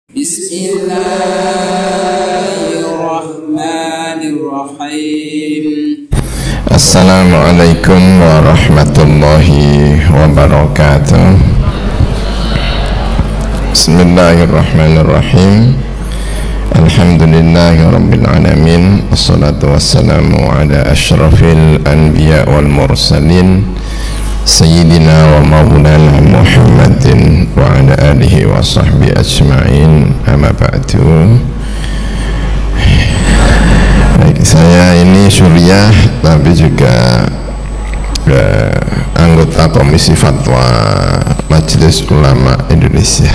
Bismillahirrahmanirrahim. Assalamualaikum warahmatullahi wabarakatuh. Bismillahirrahmanirrahim. Alhamdulillahi rabbil alamin. Assalatu wassalamu ala asyrafil anbiya wal mursalin Sayyidina wa maulana Muhammadin wa ala alihi wa sahbihi ajma'in. Amma ba'du. Baik, saya ini Suriah tapi juga anggota Komisi Fatwa Majelis Ulama Indonesia,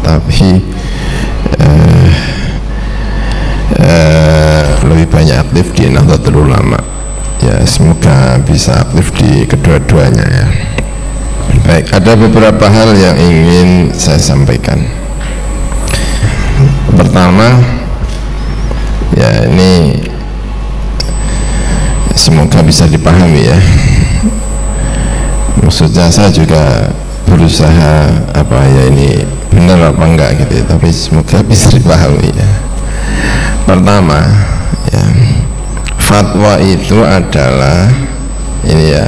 tapi lebih banyak aktif di Nahdlatul Ulama. Ya, semoga bisa aktif di kedua-duanya ya. Baik, ada beberapa hal yang ingin saya sampaikan. Pertama, ya ini semoga bisa dipahami ya. Maksudnya saya juga berusaha ini benar apa enggak gitu, tapi semoga bisa dipahami ya. Pertama, ya, fatwa itu adalah ini ya,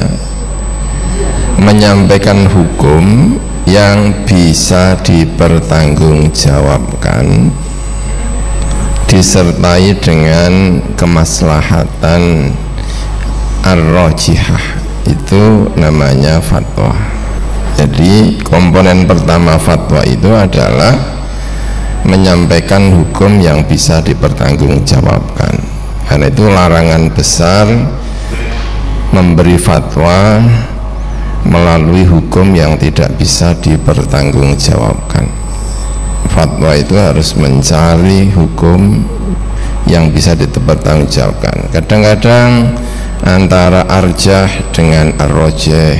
menyampaikan hukum yang bisa dipertanggungjawabkan disertai dengan kemaslahatan ar-rajihah, itu namanya fatwa. Jadi komponen pertama fatwa itu adalah menyampaikan hukum yang bisa dipertanggungjawabkan. Karena itu larangan besar memberi fatwa melalui hukum yang tidak bisa dipertanggungjawabkan. Fatwa itu harus mencari hukum yang bisa dipertanggungjawabkan. Kadang-kadang antara arjah dengan ar-rajih,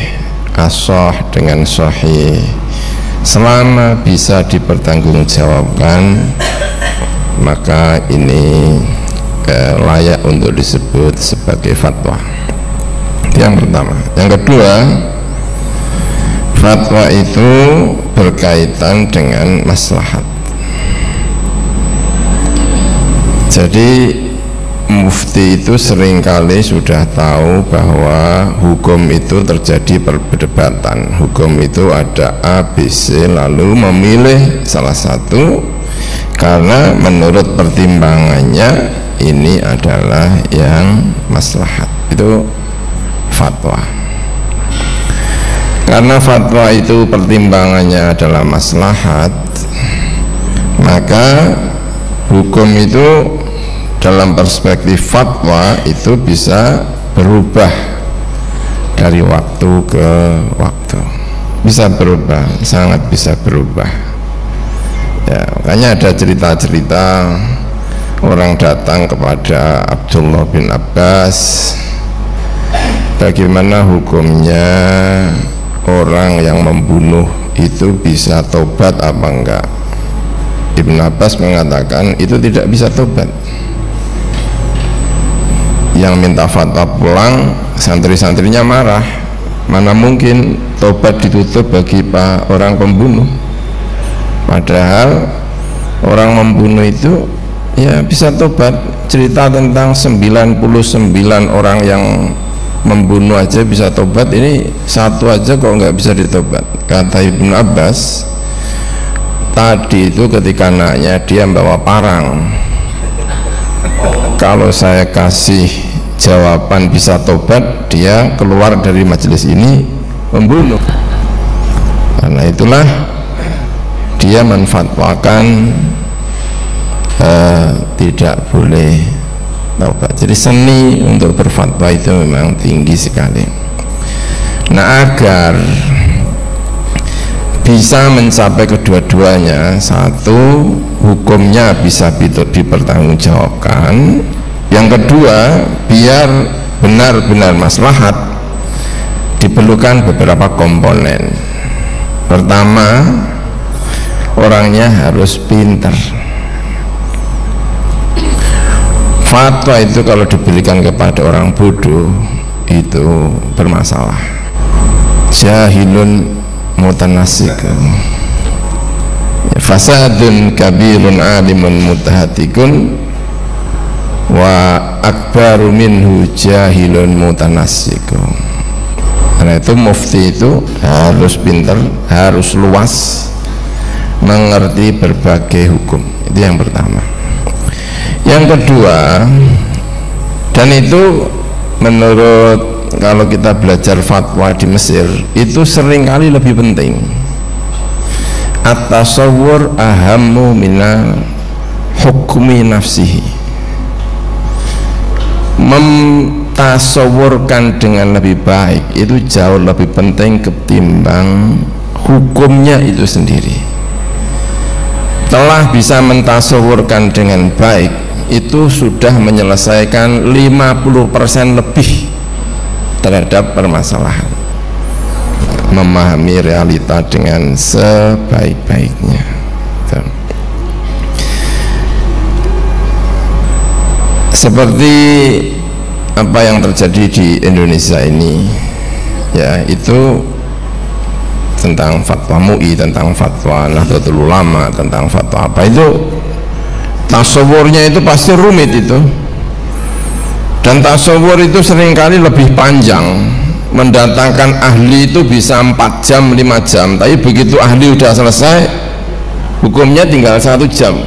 ashah dengan sahih, selama bisa dipertanggungjawabkan maka ini layak untuk disebut sebagai fatwa. Yang pertama. Yang kedua, fatwa itu berkaitan dengan maslahat. Jadi mufti itu seringkali sudah tahu bahwa hukum itu terjadi perdebatan. Hukum itu ada A, B, C, lalu memilih salah satu karena menurut pertimbangannya ini adalah yang maslahat. Itu fatwa. Karena fatwa itu pertimbangannya adalah maslahat, maka hukum itu dalam perspektif fatwa itu bisa berubah dari waktu ke waktu, bisa berubah, sangat bisa berubah ya. Makanya ada cerita-cerita orang datang kepada Abdullah bin Abbas, bagaimana hukumnya orang yang membunuh itu bisa tobat apa enggak. Ibn Abbas mengatakan itu tidak bisa tobat. Yang minta fatwa pulang, santri-santrinya marah, mana mungkin tobat ditutup bagi orang pembunuh. Padahal orang membunuh itu ya bisa tobat. Cerita tentang 99 orang yang membunuh aja bisa tobat, ini satu aja kok nggak bisa ditobat. Kata Ibn Abbas, tadi itu ketika anaknya dia bawa parang, kalau saya kasih jawaban bisa tobat, dia keluar dari majelis ini membunuh. Karena itulah dia menfatwakan tidak boleh tobat. Jadi seni untuk berfatwa itu memang tinggi sekali. Nah, agar bisa mencapai kedua-duanya, satu, hukumnya bisa dipertanggungjawabkan. Yang kedua, biar benar-benar maslahat, diperlukan beberapa komponen. Pertama, orangnya harus pintar. Fatwa itu kalau diberikan kepada orang bodoh itu bermasalah. Jahilun mutanasik, fasadun kabirun alimun mutahatikun wa akbaru minhu jahilun mutanassikun. Karena itu mufti itu harus pintar, harus luas, mengerti berbagai hukum. Itu yang pertama. Yang kedua, dan itu menurut kalau kita belajar fatwa di Mesir itu seringkali lebih penting, at-tasawwur ahammu minal hukmi nafsihi. Mentasawurkan dengan lebih baik itu jauh lebih penting ketimbang hukumnya itu sendiri. Telah bisa mentasawurkan dengan baik itu sudah menyelesaikan 50% lebih terhadap permasalahan, memahami realita dengan sebaik-baiknya. Seperti apa yang terjadi di Indonesia ini, ya, itu tentang fatwa MUI, tentang fatwa Nahdlatul Ulama, tentang fatwa apa itu, tasawurnya itu pasti rumit itu, dan tasawur itu seringkali lebih panjang. Mendatangkan ahli itu bisa 4 jam 5 jam, tapi begitu ahli udah selesai hukumnya tinggal 1 jam.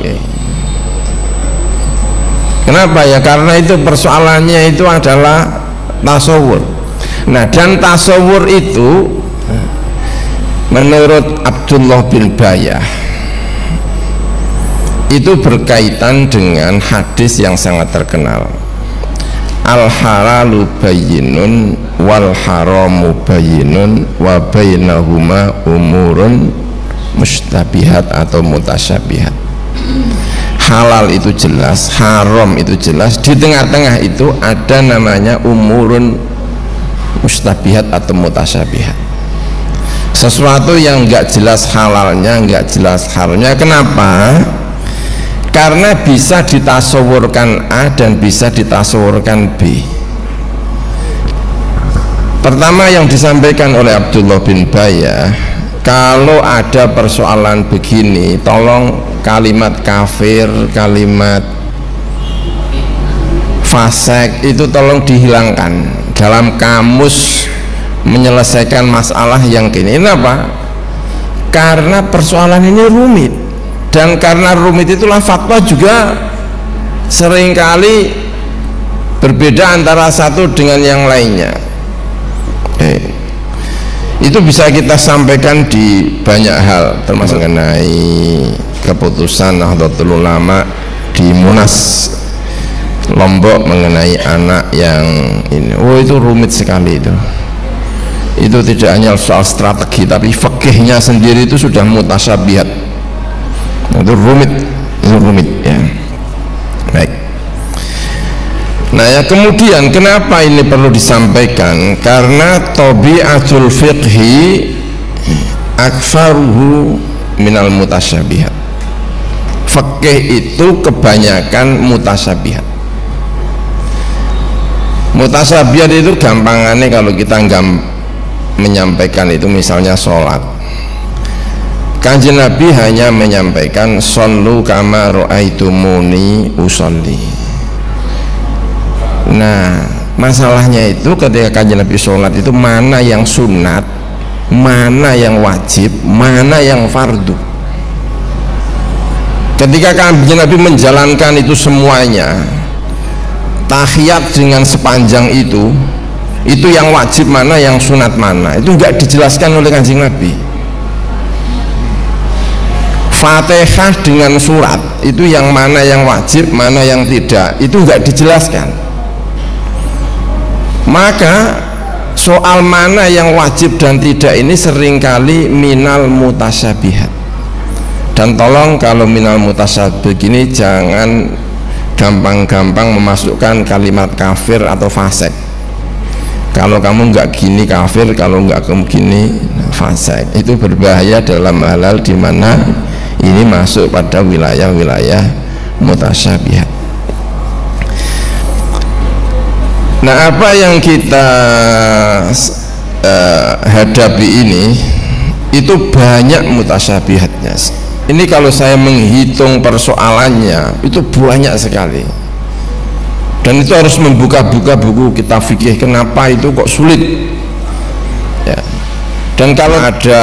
Kenapa ya? Karena itu persoalannya itu adalah tasawur. Nah, dan tasawur itu menurut Abdullah bin Bayah itu berkaitan dengan hadis yang sangat terkenal, al halalu bayyinun wal haramu bayyinun wa bainahuma umurun mustabihat atau mutasyabihat. Halal itu jelas, haram itu jelas, di tengah-tengah itu ada namanya umurun mustabihat atau mutasyabihat. Sesuatu yang enggak jelas halalnya, enggak jelas haramnya. Kenapa? Karena bisa ditasawurkan A dan bisa ditasawurkan B. Pertama yang disampaikan oleh Abdullah bin Bayah, kalau ada persoalan begini, tolong kalimat kafir, kalimat fasik itu tolong dihilangkan dalam kamus menyelesaikan masalah yang gini. Kenapa? Karena persoalan ini rumit, dan karena rumit itulah fatwa juga seringkali berbeda antara satu dengan yang lainnya. Itu bisa kita sampaikan di banyak hal, termasuk mengenai keputusan Nahdlatul Ulama di Munas Lombok mengenai anak yang ini. Oh, itu rumit sekali itu. Itu tidak hanya soal strategi, tapi fikihnya sendiri itu sudah mutasyabihat. Itu rumit ya. Baik. Nah, ya, kemudian kenapa ini perlu disampaikan? Karena tabi'atul fiqhi aksaruhu minal mutasyabihat. Fikih itu kebanyakan mutasyabihat. Mutasyabihat itu gampangannya kalau kita menyampaikan itu misalnya sholat, Kanjeng Nabi hanya menyampaikan shollu kama ra'aitumuni usolli. Nah, masalahnya itu ketika Kanjeng Nabi sholat itu mana yang sunat, mana yang wajib, mana yang fardu. Ketika Kanjeng Nabi menjalankan itu semuanya, tahiyat dengan sepanjang itu yang wajib mana, yang sunat mana, itu enggak dijelaskan oleh Kanjeng Nabi. Fatihah dengan surat itu yang mana yang wajib, mana yang tidak, itu enggak dijelaskan. Maka soal mana yang wajib dan tidak ini seringkali minal mutasyabihat. Dan tolong kalau minal mutasyabihat begini jangan gampang-gampang memasukkan kalimat kafir atau fasik. Kalau kamu enggak gini kafir, kalau enggak kamu gini fasik. Itu berbahaya dalam halal di mana ini masuk pada wilayah-wilayah mutasyabihat. Nah, apa yang kita hadapi ini itu banyak mutasyabihatnya. Ini kalau saya menghitung persoalannya itu banyak sekali, dan itu harus membuka-buka buku kitab fikih. Kenapa itu kok sulit ya. Dan kalau ada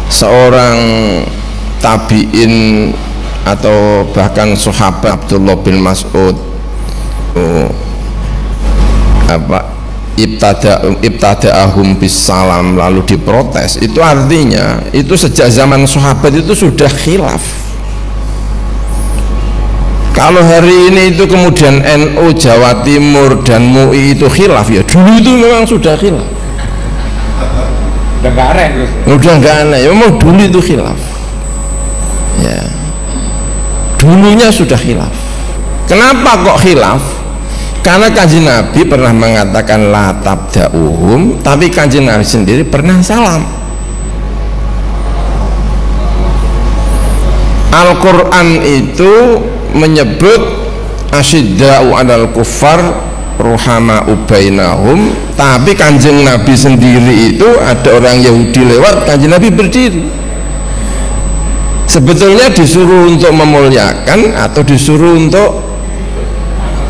seorang tabi'in atau bahkan sahabat Abdullah bin Mas'ud ibtada'ahum bis salam, lalu diprotes, itu artinya itu sejak zaman sahabat itu sudah khilaf. Kalau hari ini itu kemudian NU Jawa Timur dan MUI itu khilaf, ya dulu itu memang sudah khilaf. Udah nggak aneh terus. Udah nggak aneh, ya memang dulu itu khilaf. Ya, dulunya sudah khilaf. Kenapa kok khilaf? Karena Kanjeng Nabi pernah mengatakan la tabda'uhum, tapi Kanjeng Nabi sendiri pernah salam. Al-Quran itu menyebut asyidda'u 'alal kuffar ruhama'u bainahum, tapi Kanjeng Nabi sendiri itu ada orang Yahudi lewat, Kanjeng Nabi berdiri. Sebetulnya disuruh untuk memuliakan atau disuruh untuk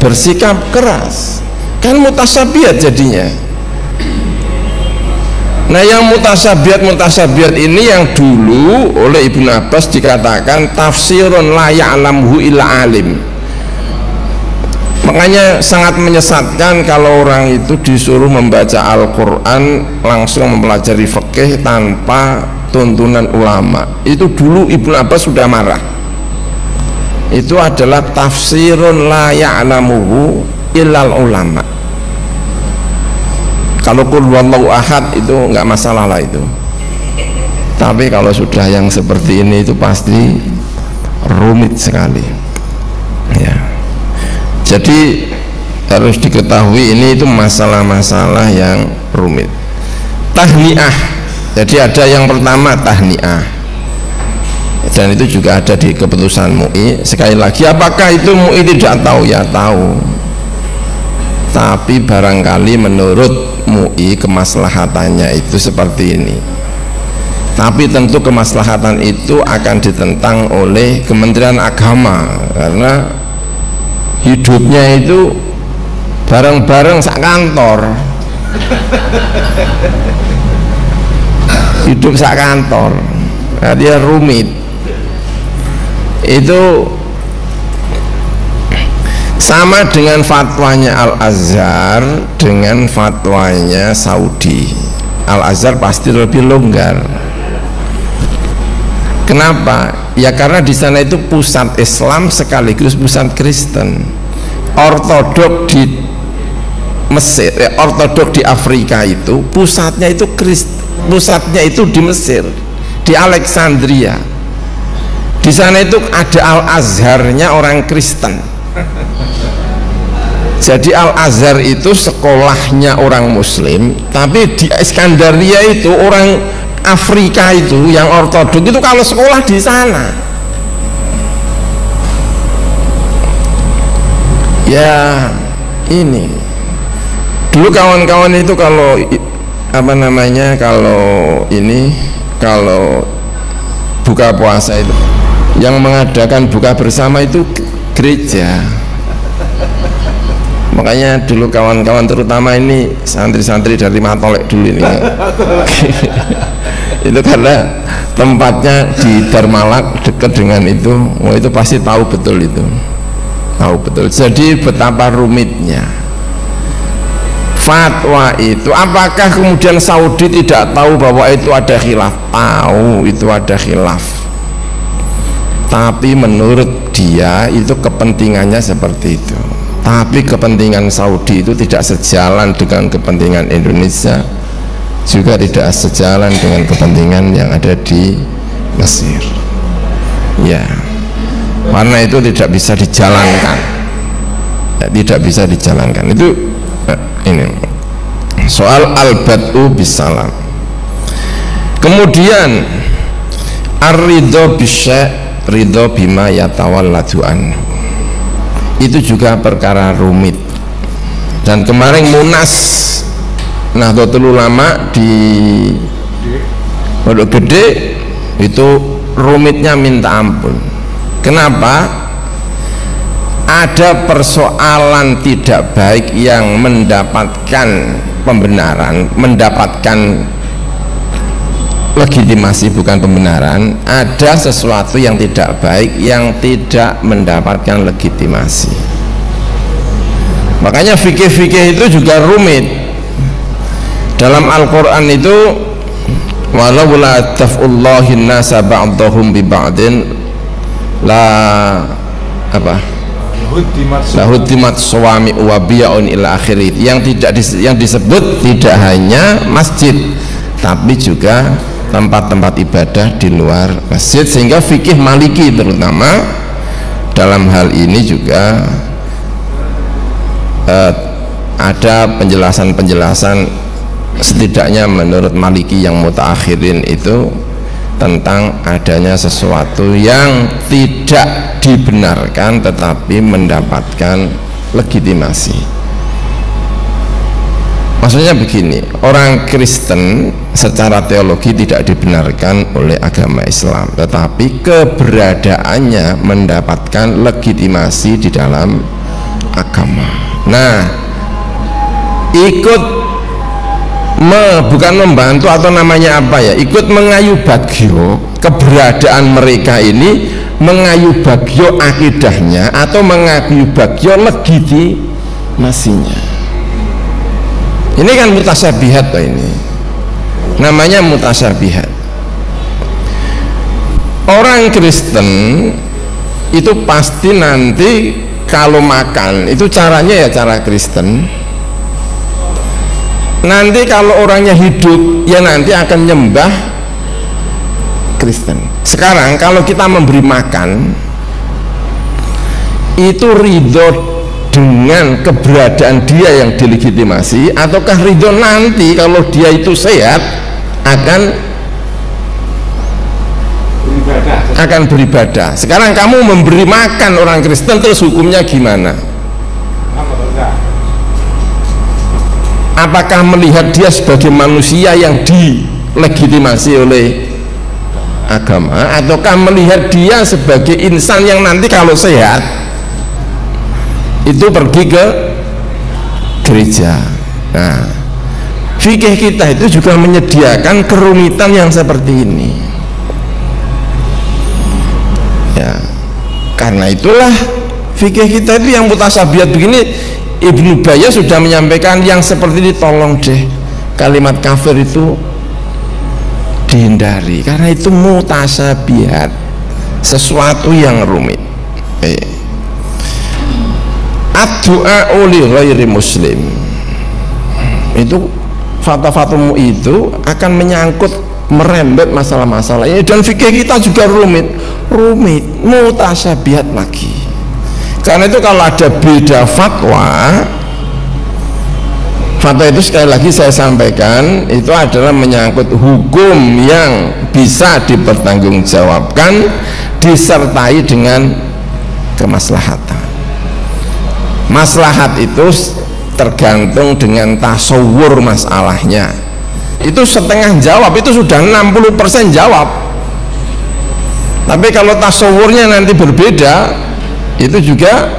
bersikap keras, kan mutasyabihat jadinya. Nah, yang mutasyabihat ini yang dulu oleh Ibnu Abbas dikatakan tafsirun la ya'lamhu illa alim. Makanya sangat menyesatkan kalau orang itu disuruh membaca Al-Quran langsung mempelajari fikih tanpa tuntunan ulama. Itu dulu Ibnu Abbas sudah marah. Itu adalah tafsirun la ya'lamuhu illal ulama. Kalau qul huwallahu ahad itu enggak masalah lah itu. Tapi kalau sudah yang seperti ini itu pasti rumit sekali. Ya. Jadi harus diketahui ini itu masalah-masalah yang rumit. Tahniah. Jadi ada yang pertama tahniah. Dan itu juga ada di keputusan MUI. Sekali lagi, apakah itu MUI tidak tahu? Ya tahu, tapi barangkali menurut MUI kemaslahatannya itu seperti ini. Tapi tentu kemaslahatan itu akan ditentang oleh Kementerian Agama, karena hidupnya itu bareng-bareng sak kantor. Hidup sak kantor, nah, dia rumit. Itu sama dengan fatwanya Al-Azhar dengan fatwanya Saudi. Al-Azhar pasti lebih longgar. Kenapa? Ya karena di sana itu pusat Islam sekaligus pusat Kristen. Ortodok di Mesir, ortodok di Afrika itu pusatnya itu pusatnya itu di Mesir, di Alexandria. Di sana itu ada Al-Azharnya orang Kristen. Jadi Al-Azhar itu sekolahnya orang Muslim, tapi di Iskandaria itu orang Afrika itu yang ortodok itu kalau sekolah di sana. Ya ini dulu kawan-kawan itu kalau apa namanya, kalau buka puasa itu yang mengadakan buka bersama itu gereja. Makanya dulu kawan-kawan terutama ini santri-santri dari Matolek dulu ini itu karena tempatnya di Darmalak dekat dengan itu, oh itu pasti tahu betul itu, tahu betul. Jadi betapa rumitnya fatwa itu. Apakah kemudian Saudi tidak tahu bahwa itu ada khilaf? Tahu itu ada khilaf, tapi menurut dia itu kepentingannya seperti itu. Tapi kepentingan Saudi itu tidak sejalan dengan kepentingan Indonesia, juga tidak sejalan dengan kepentingan yang ada di Mesir. Ya, karena itu tidak bisa dijalankan, ya, tidak bisa dijalankan. Itu ini soal al-bad'u bisalam. Kemudian ar-ridho bisyai' ridho bima yatawalladu anhu, itu juga perkara rumit. Dan kemarin Munas Nahdlatul Ulama di Pondok Gede itu rumitnya minta ampun. Kenapa? Ada persoalan tidak baik yang mendapatkan pembenaran, mendapatkan legitimasi, bukan pembenaran. Ada sesuatu yang tidak baik yang tidak mendapatkan legitimasi. Makanya fikih-fikih itu juga rumit. Dalam Al-Quran itu, walau la taf'ullahin nasa ba'dahum bi ba'din la apa? Lahuddimat suwami wa biya'un ila akhiri. Yang disebut tidak hanya masjid, tapi juga tempat-tempat ibadah di luar masjid. Sehingga fikih Maliki terutama dalam hal ini juga ada penjelasan-penjelasan, setidaknya menurut Maliki yang mutaakhirin itu, tentang adanya sesuatu yang tidak dibenarkan tetapi mendapatkan legitimasi. Maksudnya begini, orang Kristen secara teologi tidak dibenarkan oleh agama Islam, tetapi keberadaannya mendapatkan legitimasi di dalam agama. Nah, ikut bukan membantu atau namanya apa ya, ikut mengayu bagyo keberadaan mereka ini, mengayu bagyo akidahnya atau mengayu bagyo legitimasinya. Ini kan mutasyabihat loh, ini namanya mutasyabihat. Orang Kristen itu pasti nanti kalau makan itu caranya ya cara Kristen. Nanti kalau orangnya hidup ya nanti akan nyembah Kristen. Sekarang kalau kita memberi makan itu ridho dengan keberadaan dia yang dilegitimasi, ataukah ridho nanti kalau dia itu sehat akan beribadah. Sekarang kamu memberi makan orang Kristen, terus hukumnya gimana? Apakah melihat dia sebagai manusia yang dilegitimasi oleh agama, ataukah melihat dia sebagai insan yang nanti kalau sehat itu pergi ke gereja? Nah, fikih kita itu juga menyediakan kerumitan yang seperti ini ya. Karena itulah fikih kita itu yang mutasyabihat begini. Ibnu Baya sudah menyampaikan yang seperti ini, tolong deh kalimat kafir itu dihindari, karena itu mutasyabihat, sesuatu yang rumit. Ad-du'a li ghairi muslim, itu fatwa-fatwamu itu akan menyangkut merembet masalah-masalah ini, dan fikih kita juga rumit, mutasyabihat lagi. Karena itu kalau ada beda fatwa itu sekali lagi saya sampaikan, itu adalah menyangkut hukum yang bisa dipertanggungjawabkan disertai dengan kemaslahatan. Maslahat itu tergantung dengan tasawur masalahnya. Itu setengah jawab, itu sudah 60% jawab. Tapi kalau tasawurnya nanti berbeda, itu juga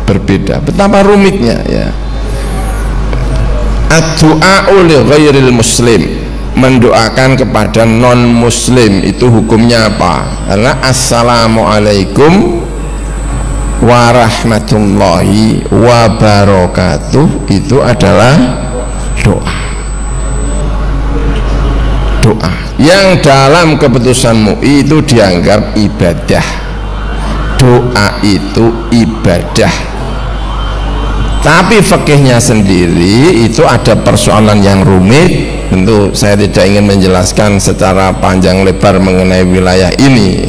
berbeda. Betapa rumitnya ya. Ad-du'a'u li ghairil muslim, mendoakan kepada non muslim, itu hukumnya apa? Karena assalamualaikum warahmatullahi wabarakatuh itu adalah doa yang dalam keputusan MUI itu dianggap ibadah. Doa itu ibadah, tapi fikihnya sendiri itu ada persoalan yang rumit. Tentu saya tidak ingin menjelaskan secara panjang lebar mengenai wilayah ini,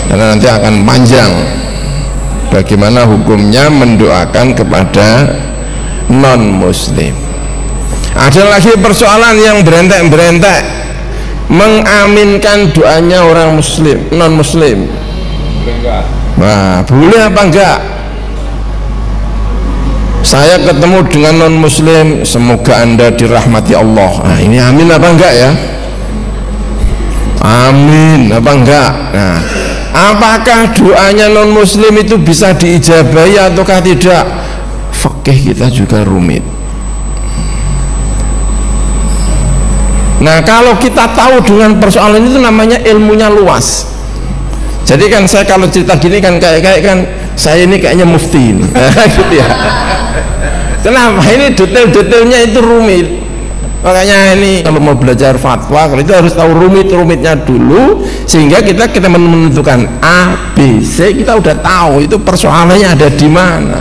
karena nanti akan panjang bagaimana hukumnya mendoakan kepada non muslim. Ada lagi persoalan yang berentek-berentek, mengaminkan doanya orang muslim, non muslim. Nah, boleh apa enggak? Saya ketemu dengan non muslim, semoga anda dirahmati Allah. Nah, ini amin apa enggak ya? Amin apa enggak? Nah, apakah doanya non muslim itu bisa diijabahi ataukah tidak? Fikih kita juga rumit. Nah, kalau kita tahu dengan persoalan itu namanya ilmunya luas. Jadi kan saya kalau cerita gini kan kayak kan saya ini kayaknya mufti ini. Gitu ya. Kenapa? Ini detail-detailnya itu rumit. Makanya ini kalau mau belajar fatwa kalau itu harus tahu rumit-rumitnya dulu sehingga kita menentukan A, B, C, kita udah tahu itu persoalannya ada di mana.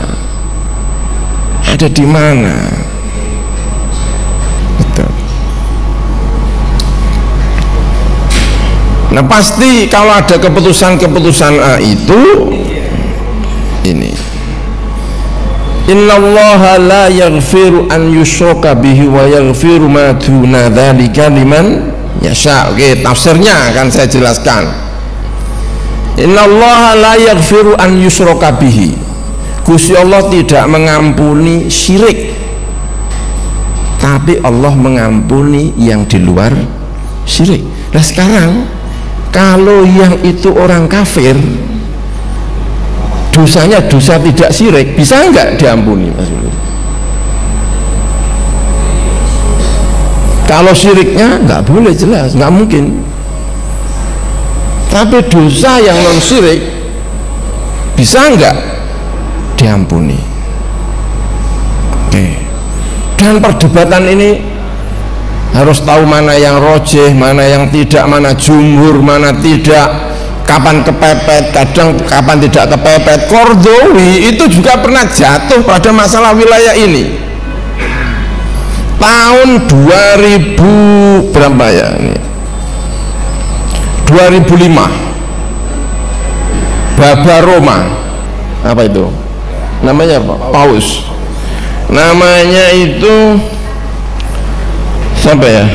Ada di mana. Betul. Nah, pasti kalau ada keputusan-keputusan A itu ini. Innallaha la yaghfiru an yushraka bihi wa yaghfiru ma duna dzalika liman yasha. Oke, tafsirnya akan saya jelaskan. Innallaha la yaghfiru an yushraka bihi. Gusti Allah tidak mengampuni syirik. Tapi Allah mengampuni yang di luar syirik. Nah, sekarang kalau yang itu orang kafir dosanya dosa tidak syirik, bisa enggak diampuni Mas? Kalau syiriknya enggak boleh, jelas enggak mungkin. Tapi dosa yang non syirik bisa enggak diampuni? Oke. Dan perdebatan ini harus tahu mana yang rojih, mana yang tidak, mana jumhur, mana tidak, kapan kepepet, kadang kapan tidak kepepet. Qardawi itu juga pernah jatuh pada masalah wilayah ini tahun 2000 berapa ya ini 2005 Baba Roma apa itu namanya apa? Paus namanya itu siapa ya?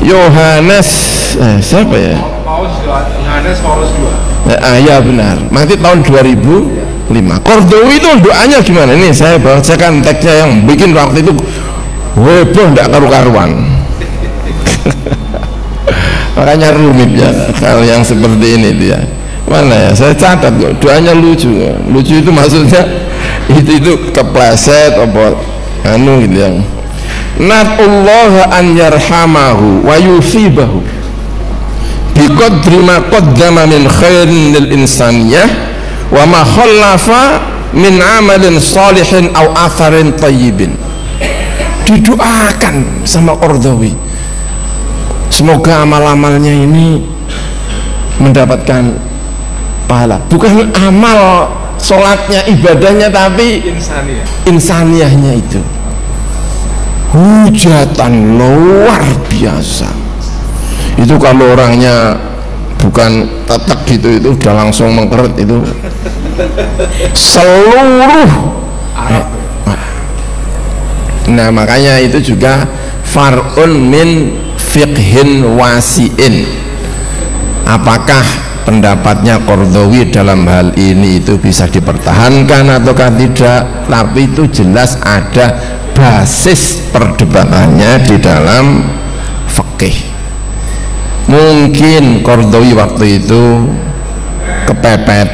Yohanes siapa ya? Yohanes Paulus II. Ya benar. Nanti tahun 2005. Qardawi itu doanya gimana? Ini saya bacakan teksnya yang bikin waktu itu heboh tidak karu-karuan. Makanya rumit ya hal yang seperti ini dia. Mana ya? Saya catat kok. Doanya lucu. Lucu itu maksudnya itu kepleset apa anu gitu yang. Natullah an yarhamahu wa yusibahu biqadri ma qaddama min khairin lil insaniyah wa ma khallafa min amalin salihin aw atharin tayyibin. Didoakan sama Qardawi semoga amal-amalnya ini mendapatkan pahala, bukan amal sholatnya, ibadahnya, tapi insaniyahnya itu hujatan luar biasa. Itu kalau orangnya bukan tetek gitu itu udah langsung mengkeret itu seluruh nah makanya itu juga far'un min fiqhin wasi'in. Apakah pendapatnya Qardawi dalam hal ini itu bisa dipertahankan ataukah tidak, tapi itu jelas ada basis perdebatannya di dalam fikih. Mungkin Qardawi waktu itu kepepet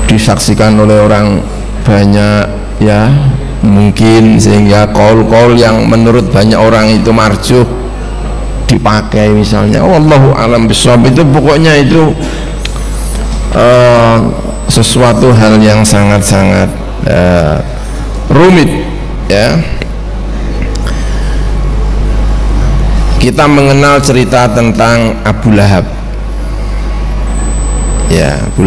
disaksikan oleh orang banyak ya, mungkin sehingga qaul-qaul yang menurut banyak orang itu marjuh dipakai misalnya. Wallahu alam bishawab. Itu pokoknya itu sesuatu hal yang sangat-sangat rumit ya. Kita mengenal cerita tentang Abu Lahab ya. Abu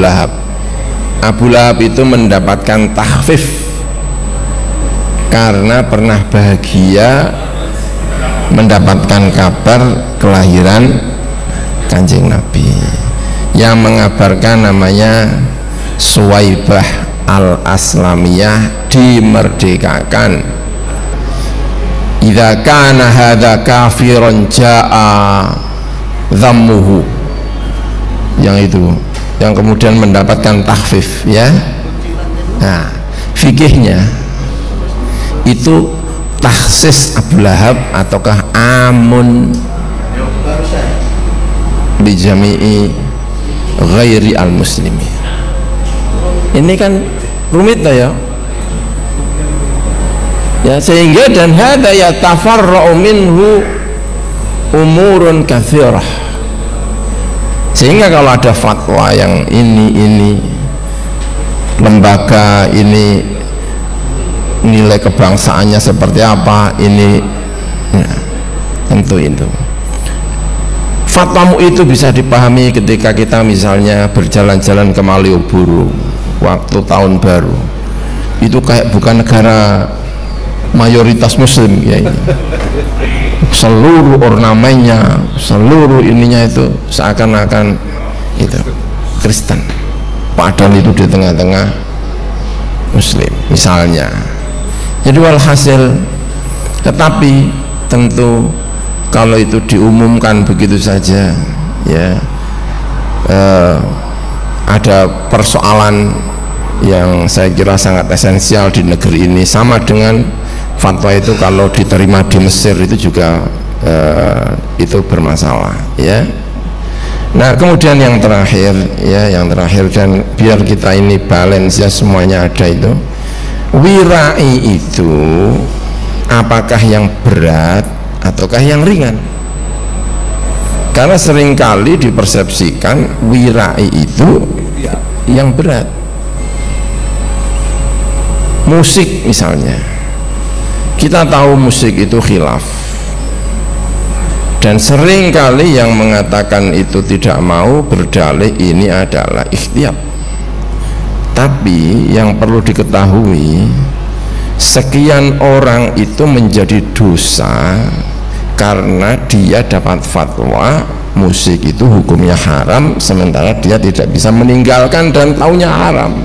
Lahab itu mendapatkan takhfif karena pernah bahagia mendapatkan kabar kelahiran Kanjeng Nabi. Yang mengabarkan namanya Suwaibah al-Aslamiyah, dimerdekakan. Idza kana hadza kafiran jaa dhammuhu, yang itu yang kemudian mendapatkan takhfif ya. Nah, fikihnya itu takhsis Abu Lahab ataukah amun li jami'i ghairi al muslimi. Ini kan rumit lah ya. Ya, sehingga dan hada yatafarra'u minhu umurun katsirah. Sehingga kalau ada fatwa yang ini lembaga ini nilai kebangsaannya seperti apa, ini ya, tentu itu fatwamu itu bisa dipahami ketika kita misalnya berjalan-jalan ke Malioboro waktu tahun baru. Itu kayak bukan negara mayoritas muslim ya ini. Seluruh ornamennya, seluruh ininya itu seakan-akan itu Kristen, padahal itu di tengah-tengah muslim misalnya. Jadi walhasil, tetapi tentu kalau itu diumumkan begitu saja ya, ada persoalan yang saya kira sangat esensial di negeri ini, sama dengan fatwa itu kalau diterima di Mesir itu juga itu bermasalah ya. Nah kemudian yang terakhir ya, yang terakhir dan biar kita ini balance ya, semuanya ada itu, wirai itu apakah yang berat ataukah yang ringan? Karena seringkali dipersepsikan wirai itu yang berat. Musik misalnya, kita tahu musik itu khilaf, dan seringkali yang mengatakan itu tidak mau berdalih ini adalah ikhtiyar. Tapi yang perlu diketahui, sekian orang itu menjadi dosa karena dia dapat fatwa musik itu hukumnya haram, sementara dia tidak bisa meninggalkan dan taunya haram.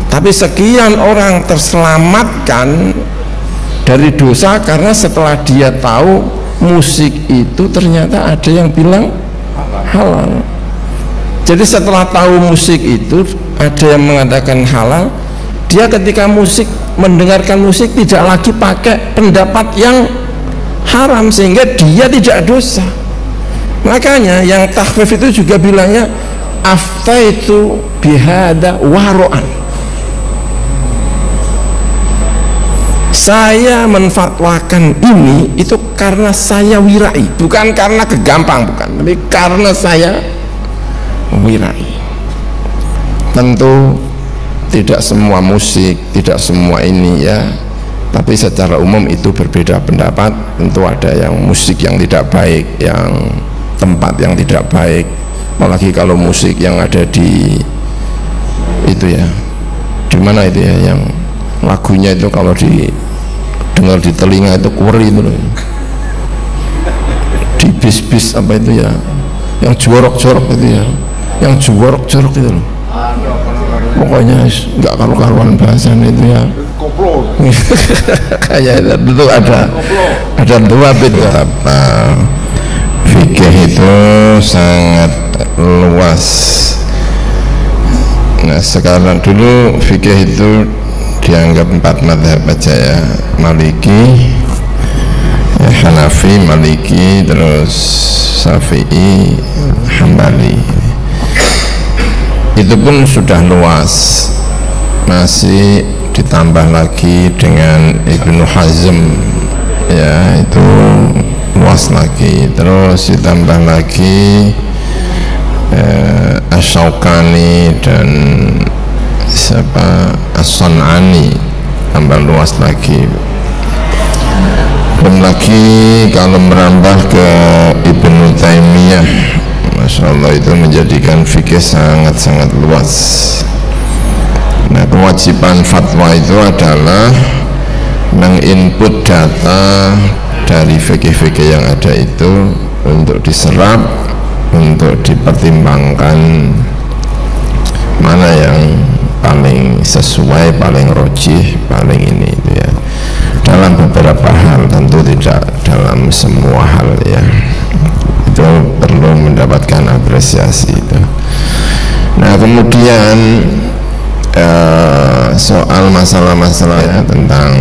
Tapi sekian orang terselamatkan dari dosa karena setelah dia tahu musik itu ternyata ada yang bilang halal. Jadi setelah tahu musik itu ada yang mengatakan halal, dia ketika mendengarkan musik tidak lagi pakai pendapat yang haram, sehingga dia tidak dosa. Makanya yang takhfif itu juga bilangnya aftaitu bihada waro'an, saya menfatwakan ini itu karena saya wirai, bukan karena kegampang, bukan, tapi karena saya wirai. Tentu tidak semua musik, tidak semua ini ya, tapi secara umum itu berbeda pendapat. Tentu ada yang musik yang tidak baik, yang tempat yang tidak baik, apalagi kalau musik yang ada di itu ya, di mana itu ya, yang lagunya itu kalau dengar di telinga itu kuari itu loh, di bis-bis apa itu ya, yang jorok-jorok itu ya, yang jorok-jorok itu loh, pokoknya nggak karu-karuan bahasanya itu ya. Kayak itu ada dua bit. Apa fikih itu sangat luas. Nah sekarang dulu fikih itu dianggap 4 mazhab aja ya, Maliki ya, Hanafi, Maliki, terus Syafi'i, Hambali. Itu pun sudah luas, masih ditambah lagi dengan Ibnu Hazm ya, itu luas lagi, terus ditambah lagi Asy-Syaukani dan siapa As-Sun'ani, tambah luas lagi. Belum lagi kalau merambah ke Ibnu Taimiyah, Masya Allah, itu menjadikan fikih sangat-sangat luas. Nah kewajiban fatwa itu adalah menginput data dari fikih-fikih yang ada itu untuk diserap, untuk dipertimbangkan mana yang paling sesuai, paling rojih, paling ini itu ya, dalam beberapa hal, tentu tidak dalam semua hal ya, itu perlu mendapatkan apresiasi itu. Nah kemudian soal masalah-masalah ya, tentang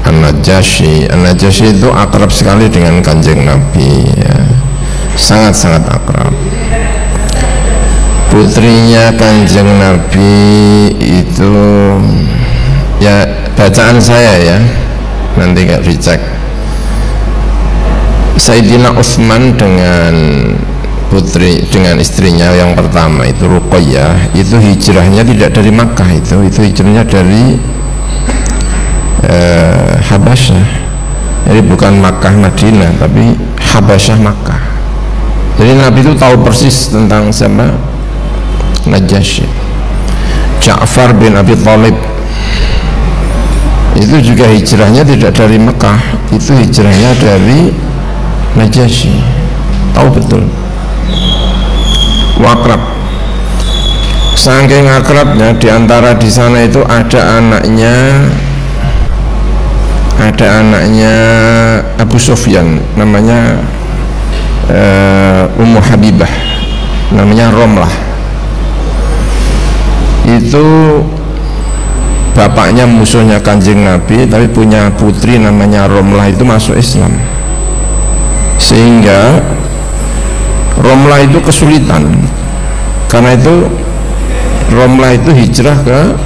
An-Najasyi. An-Najasyi itu akrab sekali dengan Kanjeng Nabi ya. Sangat-sangat akrab. Putrinya Kanjeng Nabi itu ya, bacaan saya ya, nanti gak dicek. Sayyidina Utsman dengan istrinya yang pertama itu Ruqayyah, itu hijrahnya tidak dari Makkah, itu hijrahnya dari Habasyah. Jadi bukan Makkah Madinah, tapi Habasyah Makkah. Jadi Nabi itu tahu persis tentang siapa Najasyi. Ja'far bin Abi Thalib itu juga hijrahnya tidak dari Mekah, itu hijrahnya dari Najasyi. Tahu betul. Wakrab. Saking akrabnya, diantara di sana itu ada anaknya Abu Sufyan, namanya Ummu Habibah, namanya Romlah. Itu bapaknya musuhnya Kanjeng Nabi, tapi punya putri namanya Romlah, itu masuk Islam. Sehingga Romlah itu kesulitan, karena itu Romlah itu hijrah ke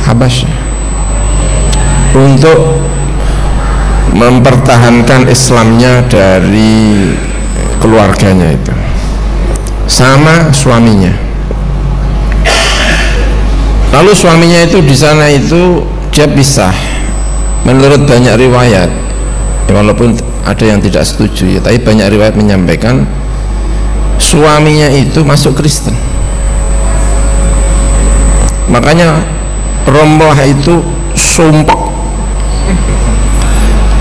Habasyah untuk mempertahankan Islamnya dari keluarganya itu, sama suaminya. Lalu suaminya itu di sana itu dia pisah. Menurut banyak riwayat, ya walaupun ada yang tidak setuju ya, tapi banyak riwayat menyampaikan suaminya itu masuk Kristen. Makanya Romlah itu sumpah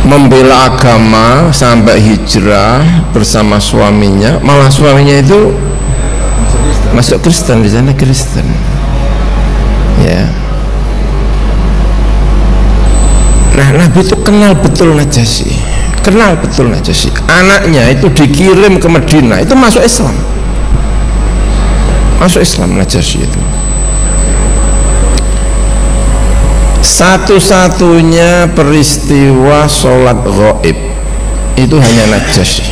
membela agama sampai hijrah bersama suaminya, malah suaminya itu masuk Kristen, di sana Kristen ya. Nah, Nabi itu kenal betul Najasyi, anaknya itu dikirim ke Madinah, itu masuk Islam Najasyi itu. Satu-satunya peristiwa sholat ghaib itu hanya Najasyi.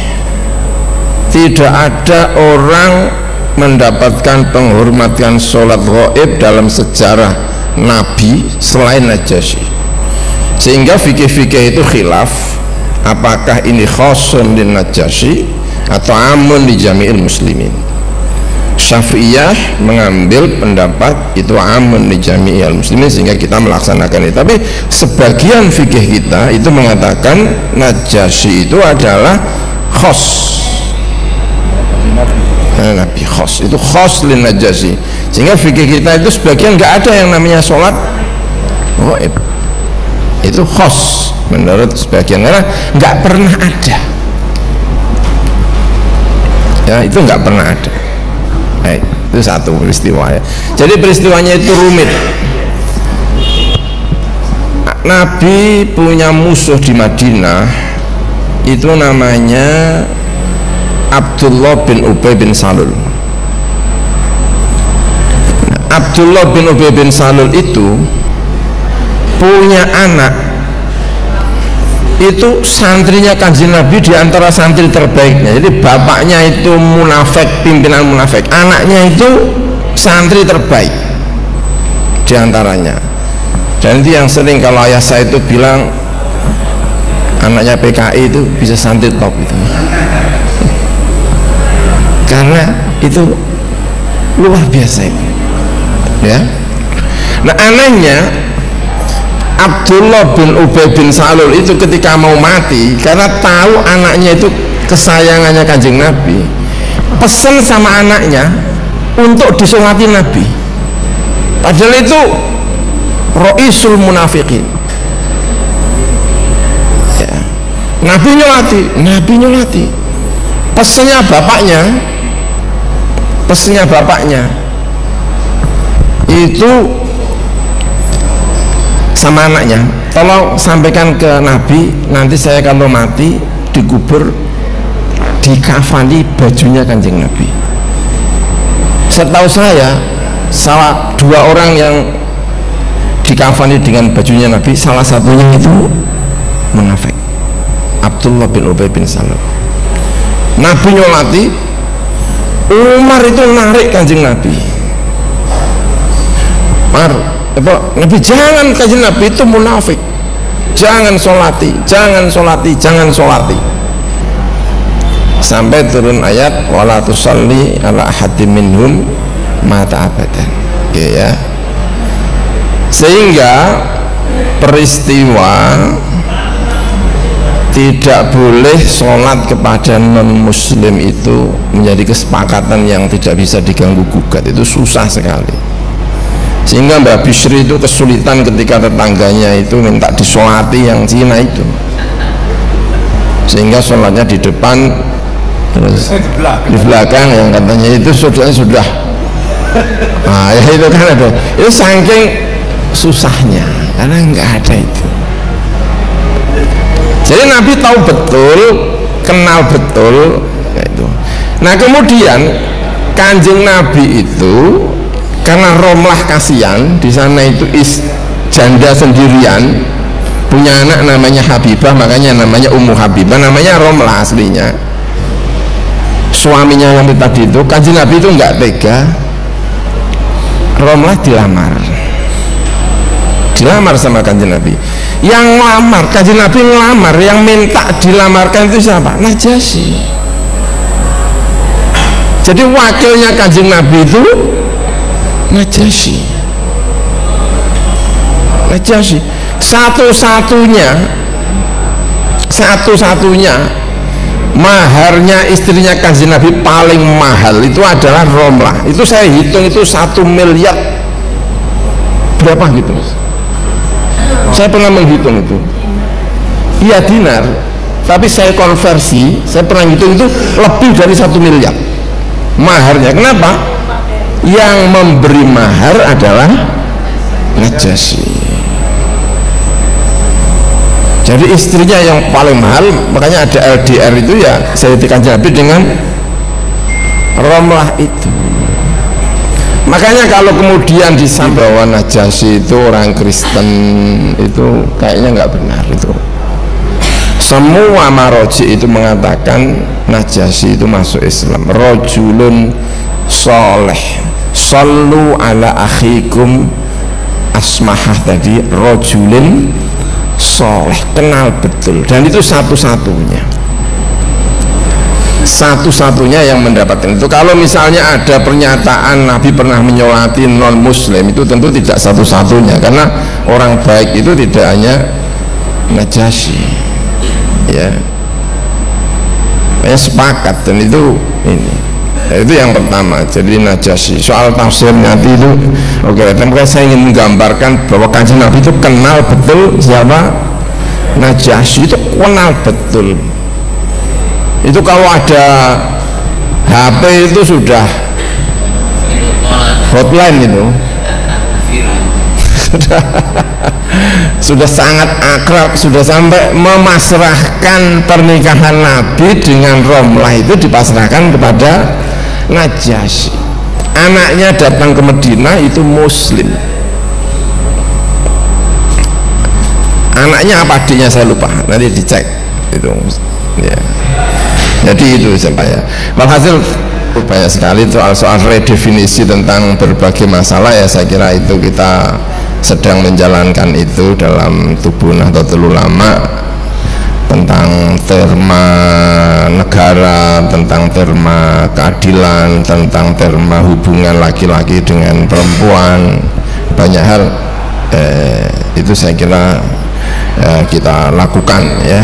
Tidak ada orang mendapatkan penghormatan sholat ghaib dalam sejarah Nabi selain Najasyi. Sehingga fikih-fikih itu khilaf, apakah ini khosun di Najasyi atau amun di jami'il muslimin. Syafi'iyah mengambil pendapat itu amun di jami'il muslimin, sehingga kita melaksanakan itu. Tapi sebagian fikih kita itu mengatakan Najasyi itu adalah khos Nabi, khos itu khos lin Najasyi, sehingga fikih kita itu sebagian nggak ada yang namanya sholat ghaib, itu khos menurut sebagian, karena nggak pernah ada ya, itu nggak pernah ada. Itu satu peristiwa ya. Jadi peristiwanya itu rumit. Nabi punya musuh di Madinah, itu namanya Abdullah bin Ubay bin Salul. Abdullah bin Ubay bin Salul itu punya anak, itu santrinya Kanjeng Nabi, diantara santri terbaiknya. Jadi bapaknya itu munafik, pimpinan munafik, anaknya itu santri terbaik diantaranya. Dan itu yang sering kalau ayah saya itu bilang anaknya PKI itu bisa santri top itu, karena itu luar biasa itu ya. Nah, anaknya Abdullah bin Ubay bin Salul itu ketika mau mati, karena tahu anaknya itu kesayangannya Kanjeng Nabi, pesan sama anaknya untuk disolati Nabi. Padahal itu Ra'isul Munafiqin ya. Nabi nyolati. Pesannya bapaknya itu sama anaknya, tolong sampaikan ke Nabi, nanti saya kalau mati dikubur dikafani bajunya Kanjeng Nabi. Setahu saya salah dua orang yang dikafani dengan bajunya Nabi, salah satunya itu munafik. Abdullah bin Ubay bin Salul. Nabi nyolati, Umar itu narik kanjeng Nabi. Nabi jangan, kanjeng Nabi itu munafik. Jangan solati, jangan solati, jangan solati. Sampai turun ayat wala tusalli ala ahadin minhum mata abadan. Oke ya. Sehingga peristiwa tidak boleh sholat kepada non muslim itu menjadi kesepakatan yang tidak bisa diganggu gugat. Itu susah sekali, sehingga Mbak Bishri itu kesulitan ketika tetangganya itu minta disolati yang Cina itu, sehingga sholatnya di depan terus di belakang yang katanya itu sudah nah ya itu kan ada, itu saking susahnya karena nggak ada itu. Jadi Nabi tahu betul, kenal betul itu. Nah kemudian kanjeng Nabi itu karena Romlah kasihan di sana itu janda sendirian, punya anak namanya Habibah, makanya namanya Ummu Habibah, namanya Romlah aslinya. Suaminya yang tadi itu, kanjeng Nabi itu nggak tega, Romlah dilamar sama kanjeng Nabi. Yang ngelamar, kanjeng Nabi ngelamar, yang minta dilamarkan itu siapa? Najasyi. Jadi wakilnya kanjeng Nabi itu Najasyi. Satu-satunya maharnya istrinya kanjeng Nabi paling mahal itu adalah Romlah. Itu saya hitung itu 1 miliar berapa gitu. Saya pernah menghitung itu. Iya dinar, tapi saya konversi, saya pernah hitung itu lebih dari 1 miliar maharnya. Kenapa? Yang memberi mahar adalah Najasyi. Jadi istrinya yang paling mahal, makanya ada LDR itu ya Sayyidina kanjeng Nabi dengan Romlah itu. Makanya kalau kemudian disampaikan bahwa Najasyi itu orang Kristen, itu kayaknya nggak benar itu. Semua maroji itu mengatakan Najasyi itu masuk Islam. Rojulun soleh, sallu ala akhikum asmahah tadi, rojulun soleh, kenal betul, dan itu satu-satunya yang mendapatkan itu. Kalau misalnya ada pernyataan Nabi pernah menyolati non muslim, itu tentu tidak satu-satunya, karena orang baik itu tidak hanya Najasyi ya. Saya sepakat, dan itu ini ya, itu yang pertama. Jadi Najasyi, soal tafsir nanti itu oke, tapi saya ingin menggambarkan bahwa kanjeng Nabi itu kenal betul siapa Najasyi, itu kenal betul. Itu kalau ada HP itu sudah hotline itu sudah sangat akrab, sudah sampai memasrahkan pernikahan Nabi dengan Romlah itu dipasrahkan kepada Najasyi. Anaknya datang ke Madinah itu muslim. Anaknya apa adiknya saya lupa, nanti dicek itu ya. Jadi itu saya walhasil banyak sekali soal redefinisi tentang berbagai masalah ya. Saya kira itu kita sedang menjalankan itu dalam tubuh Nahdlatul Ulama, tentang terma negara, tentang terma keadilan, tentang terma hubungan laki-laki dengan perempuan, banyak hal itu saya kira kita lakukan ya.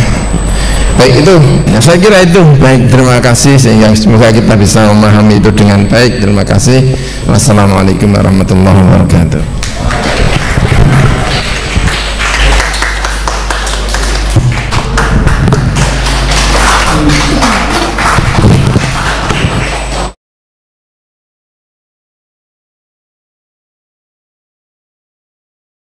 Baik, itu ya, saya kira itu. Baik, terima kasih, sehingga semoga kita bisa memahami itu dengan baik. Terima kasih. Wassalamualaikum warahmatullahi wabarakatuh.